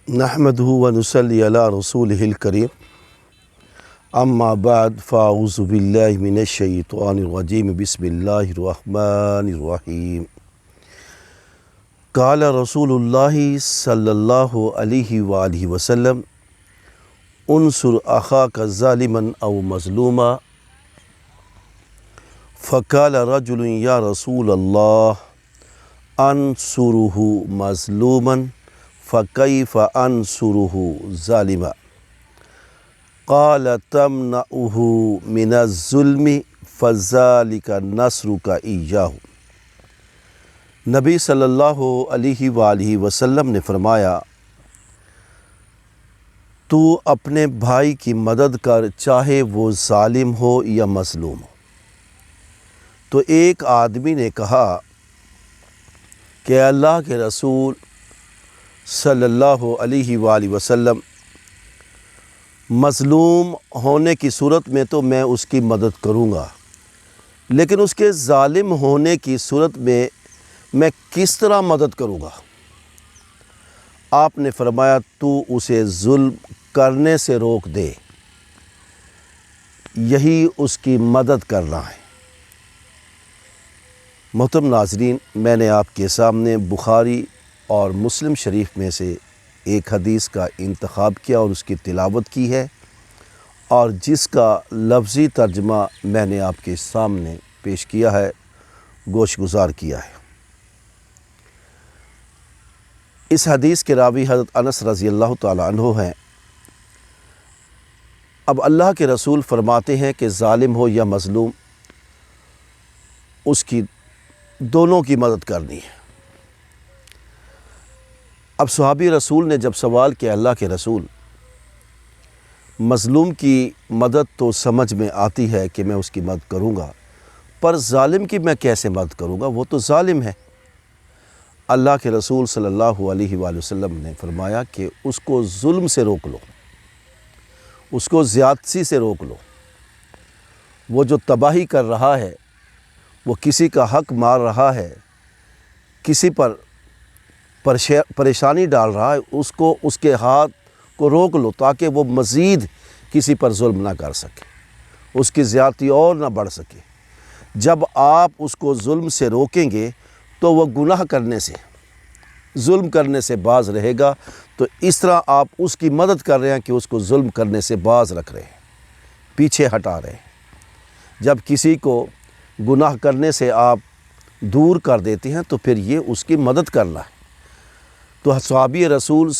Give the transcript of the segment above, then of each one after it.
نحمده ونصلي على رسوله الكريم اما بعد فاعوذ باللہ من الشیطان الرجیم بسم اللہ الرحمن الرحیم قال رسول اللہ صلی اللہ علیہ وآلہ وسلم انصر اخاک ظالما او مظلوما فقال رجل یا رسول اللہ انصره مظلوما فَكَيْفَ أَنْصُرُهُ ظَالِمًا قَالَ تَمْنَعُهُ مِنَ الظُّلْمِ فَذَلِكَ نَصْرُكَ إِيَّاهُ۔ نبی صلی اللہ علیہ وآلہ وسلم نے فرمایا، تو اپنے بھائی کی مدد کر چاہے وہ ظالم ہو یا مظلوم ہو۔ تو ایک آدمی نے کہا کہ اللہ کے رسول صلی اللہ علیہ وآلہ وسلم، مظلوم ہونے کی صورت میں تو میں اس کی مدد کروں گا، لیکن اس کے ظالم ہونے کی صورت میں کس طرح مدد کروں گا؟ آپ نے فرمایا، تو اسے ظلم کرنے سے روک دے، یہی اس کی مدد کرنا ہے۔ محترم ناظرین، میں نے آپ کے سامنے بخاری اور مسلم شریف میں سے ایک حدیث کا انتخاب کیا اور اس کی تلاوت کی ہے، اور جس کا لفظی ترجمہ میں نے آپ کے سامنے پیش کیا ہے، گوش گزار کیا ہے۔ اس حدیث کے راوی حضرت انس رضی اللہ تعالی عنہ ہیں۔ اب اللہ کے رسول فرماتے ہیں کہ ظالم ہو یا مظلوم، اس کی دونوں کی مدد کرنی ہے۔ اب صحابی رسول نے جب سوال کیا، اللہ کے رسول، مظلوم کی مدد تو سمجھ میں آتی ہے کہ میں اس کی مدد کروں گا، پر ظالم کی میں کیسے مدد کروں گا؟ وہ تو ظالم ہے۔ اللہ کے رسول صلی اللہ علیہ وآلہ وسلم نے فرمایا کہ اس کو ظلم سے روک لو، اس کو زیادتی سے روک لو۔ وہ جو تباہی کر رہا ہے، وہ کسی کا حق مار رہا ہے، کسی پر پریشانی ڈال رہا ہے، اس کے ہاتھ کو روک لو تاکہ وہ مزید کسی پر ظلم نہ کر سکے، اس کی زیادتی اور نہ بڑھ سکے۔ جب آپ اس کو ظلم سے روکیں گے تو وہ گناہ کرنے سے، ظلم کرنے سے باز رہے گا۔ تو اس طرح آپ اس کی مدد کر رہے ہیں کہ اس کو ظلم کرنے سے باز رکھ رہے ہیں، پیچھے ہٹا رہے ہیں۔ جب کسی کو گناہ کرنے سے آپ دور کر دیتے ہیں تو پھر یہ اس کی مدد کرنا ہے۔ تو صحابی رسول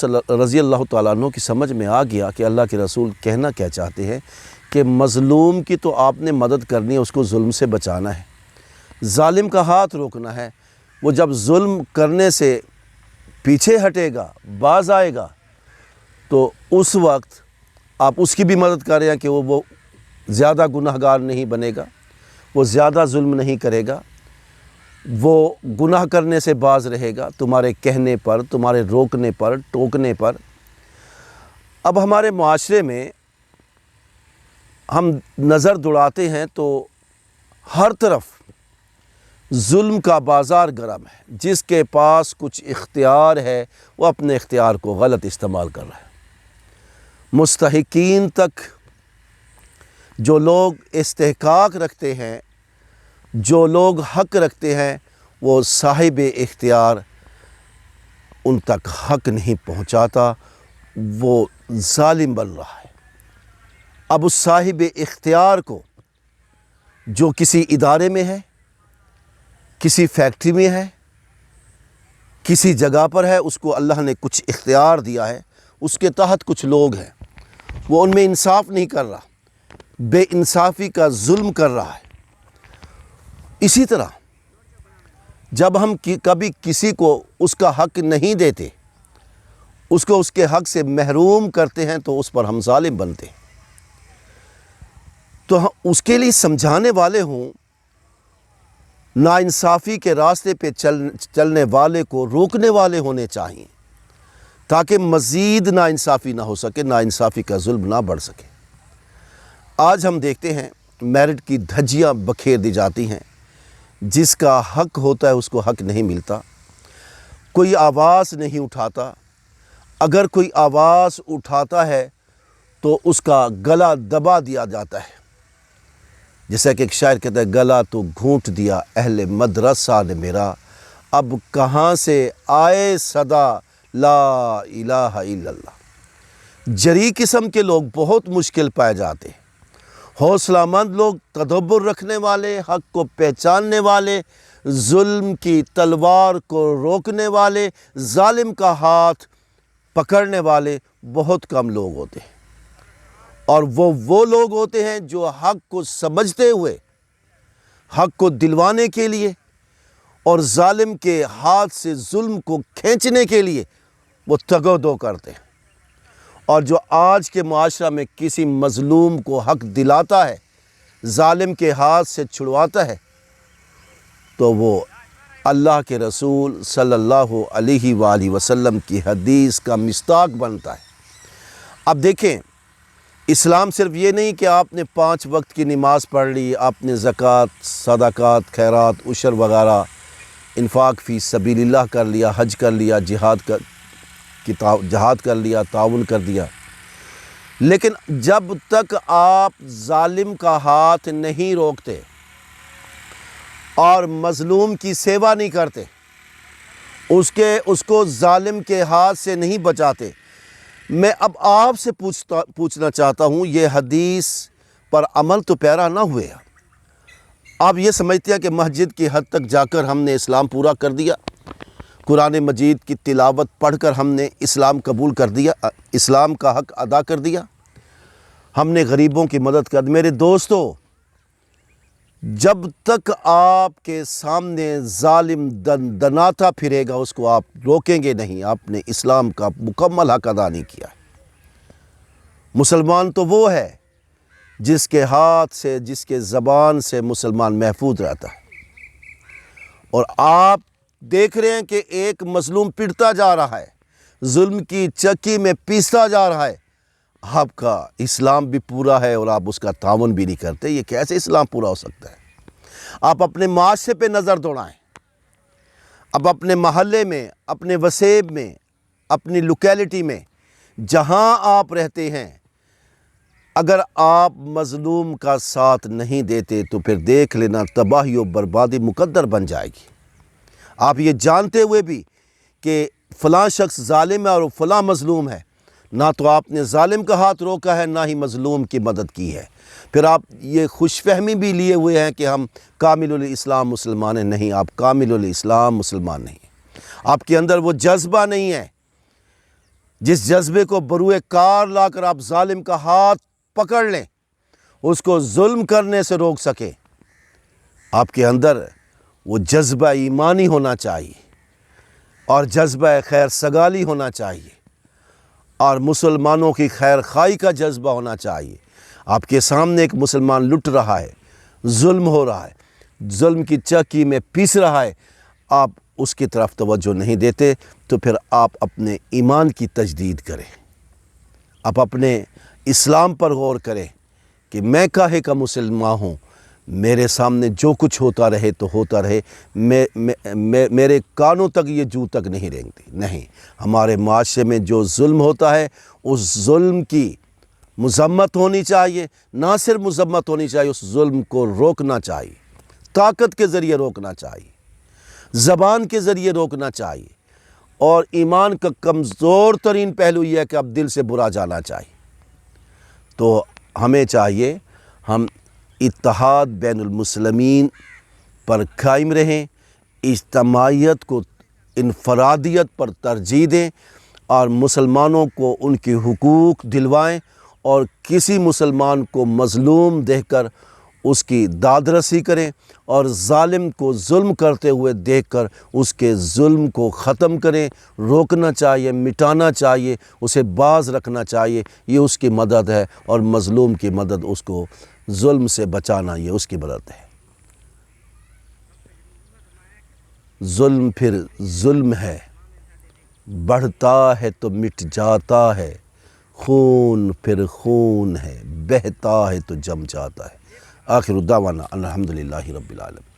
رضی اللہ تعالیٰ عنہ کی سمجھ میں آ گیا کہ اللہ کے رسول کہنا کیا چاہتے ہیں، کہ مظلوم کی تو آپ نے مدد کرنی ہے، اس کو ظلم سے بچانا ہے، ظالم کا ہاتھ روکنا ہے۔ وہ جب ظلم کرنے سے پیچھے ہٹے گا، باز آئے گا، تو اس وقت آپ اس کی بھی مدد کر رہے ہیں کہ وہ زیادہ گناہ گار نہیں بنے گا، وہ زیادہ ظلم نہیں کرے گا، وہ گناہ کرنے سے باز رہے گا تمہارے کہنے پر، تمہارے روکنے پر، ٹوکنے پر۔ اب ہمارے معاشرے میں ہم نظر دوڑاتے ہیں تو ہر طرف ظلم کا بازار گرم ہے۔ جس کے پاس کچھ اختیار ہے وہ اپنے اختیار کو غلط استعمال کر رہا ہے۔ مستحقین تک، جو لوگ استحقاق رکھتے ہیں، جو لوگ حق رکھتے ہیں، وہ صاحب اختیار ان تک حق نہیں پہنچاتا، وہ ظالم بن رہا ہے۔ اب اس صاحب اختیار کو، جو کسی ادارے میں ہے، کسی فیکٹری میں ہے، کسی جگہ پر ہے، اس کو اللہ نے کچھ اختیار دیا ہے، اس کے تحت کچھ لوگ ہیں، وہ ان میں انصاف نہیں کر رہا، بے انصافی کا ظلم کر رہا ہے۔ اسی طرح جب ہم کبھی کسی کو اس کا حق نہیں دیتے، اس کو اس کے حق سے محروم کرتے ہیں، تو اس پر ہم ظالم بنتے ہیں۔ تو اس کے لیے سمجھانے والے ہوں، ناانصافی کے راستے پہ چلنے والے کو روکنے والے ہونے چاہیے، تاکہ مزید ناانصافی نہ ہو سکے، ناانصافی کا ظلم نہ بڑھ سکے۔ آج ہم دیکھتے ہیں میرٹ کی دھجیاں بکھیر دی جاتی ہیں، جس کا حق ہوتا ہے اس کو حق نہیں ملتا، کوئی آواز نہیں اٹھاتا۔ اگر کوئی آواز اٹھاتا ہے تو اس کا گلا دبا دیا جاتا ہے، جیسا کہ ایک شاعر کہتا ہے گلا تو گھونٹ دیا اہل مدرسہ نے میرا، اب کہاں سے آئے صدا لا الہ الا اللہ۔ جری قسم کے لوگ بہت مشکل پائے جاتے ہیں، حوصلہ مند لوگ، تدبر رکھنے والے، حق کو پہچاننے والے، ظلم کی تلوار کو روکنے والے، ظالم کا ہاتھ پکڑنے والے بہت کم لوگ ہوتے ہیں، اور وہ لوگ ہوتے ہیں جو حق کو سمجھتے ہوئے، حق کو دلوانے کے لیے اور ظالم کے ہاتھ سے ظلم کو کھینچنے کے لیے وہ تگ و دو کرتے ہیں۔ اور جو آج کے معاشرہ میں کسی مظلوم کو حق دلاتا ہے، ظالم کے ہاتھ سے چھڑواتا ہے، تو وہ اللہ کے رسول صلی اللہ علیہ وآلہ وسلم کی حدیث کا مصداق بنتا ہے۔ اب دیکھیں، اسلام صرف یہ نہیں کہ آپ نے 5 وقت کی نماز پڑھ لی، آپ نے زکوٰۃ، صدقات، خیرات، عشر وغیرہ، انفاق فی سبیل اللہ کر لیا، حج کر لیا، جہاد کر لیا، تعاون کر دیا، لیکن جب تک آپ ظالم کا ہاتھ نہیں روکتے اور مظلوم کی سیوا نہیں کرتے، اس کو ظالم کے ہاتھ سے نہیں بچاتے، میں اب آپ سے پوچھنا چاہتا ہوں، یہ حدیث پر عمل تو پیرا نہ ہوئے، آپ یہ سمجھتے ہیں کہ مسجد کی حد تک جا کر ہم نے اسلام پورا کر دیا، قرآن مجید کی تلاوت پڑھ کر ہم نے اسلام قبول کر دیا، اسلام کا حق ادا کر دیا، ہم نے غریبوں کی مدد کر دی۔ میرے دوستو، جب تک آپ کے سامنے ظالم دناتا پھرے گا، اس کو آپ روکیں گے نہیں، آپ نے اسلام کا مکمل حق ادا نہیں کیا۔ مسلمان تو وہ ہے جس کے ہاتھ سے، جس کے زبان سے مسلمان محفوظ رہتا ہے، اور آپ دیکھ رہے ہیں کہ ایک مظلوم پڑتا جا رہا ہے، ظلم کی چکی میں پیستا جا رہا ہے، آپ کا اسلام بھی پورا ہے اور آپ اس کا تعاون بھی نہیں کرتے، یہ کیسے اسلام پورا ہو سکتا ہے؟ آپ اپنے معاشرے پہ نظر دوڑائیں، اب اپنے محلے میں، اپنے وسیب میں، اپنی لوکیلٹی میں، جہاں آپ رہتے ہیں، اگر آپ مظلوم کا ساتھ نہیں دیتے تو پھر دیکھ لینا تباہی و بربادی مقدر بن جائے گی۔ آپ یہ جانتے ہوئے بھی کہ فلاں شخص ظالم ہے اور فلاں مظلوم ہے، نہ تو آپ نے ظالم کا ہاتھ روکا ہے، نہ ہی مظلوم کی مدد کی ہے، پھر آپ یہ خوش فہمی بھی لیے ہوئے ہیں کہ ہم کامل الاسلام مسلمان ہیں۔ نہیں، آپ کامل الاسلام مسلمان نہیں، آپ کے اندر وہ جذبہ نہیں ہے جس جذبے کو بروئے کار لا کر آپ ظالم کا ہاتھ پکڑ لیں، اس کو ظلم کرنے سے روک سکیں۔ آپ کے اندر وہ جذبہ ایمانی ہونا چاہیے، اور جذبہ خیر سگالی ہونا چاہیے، اور مسلمانوں کی خیر خواہی کا جذبہ ہونا چاہیے۔ آپ کے سامنے ایک مسلمان لٹ رہا ہے، ظلم ہو رہا ہے، ظلم کی چکی میں پیس رہا ہے، آپ اس کی طرف توجہ نہیں دیتے، تو پھر آپ اپنے ایمان کی تجدید کریں، آپ اپنے اسلام پر غور کریں کہ میں کاہے کا مسلمان ہوں، میرے سامنے جو کچھ ہوتا رہے تو ہوتا رہے، میرے کانوں تک یہ جو تک نہیں رینگتی۔ نہیں، ہمارے معاشرے میں جو ظلم ہوتا ہے، اس ظلم کی مذمت ہونی چاہیے، نہ صرف مذمت ہونی چاہیے، اس ظلم کو روکنا چاہیے، طاقت کے ذریعے روکنا چاہیے، زبان کے ذریعے روکنا چاہیے، اور ایمان کا کمزور ترین پہلو یہ ہے کہ اب دل سے برا جانا چاہیے۔ تو ہمیں چاہیے ہم اتحاد بین المسلمین پر قائم رہیں، اجتماعیت کو انفرادیت پر ترجیح دیں، اور مسلمانوں کو ان کے حقوق دلوائیں، اور کسی مسلمان کو مظلوم دیکھ کر اس کی داد رسی کریں، اور ظالم کو ظلم کرتے ہوئے دیکھ کر اس کے ظلم کو ختم کریں، روکنا چاہیے، مٹانا چاہیے، اسے باز رکھنا چاہیے۔ یہ اس کی مدد ہے، اور مظلوم کی مدد، اس کو ظلم سے بچانا، یہ اس کی مدد ہے۔ ظلم پھر ظلم ہے، بڑھتا ہے تو مٹ جاتا ہے، خون پھر خون ہے، بہتا ہے تو جم جاتا ہے۔ آخر دعوانا الحمدللہ رب العالمین۔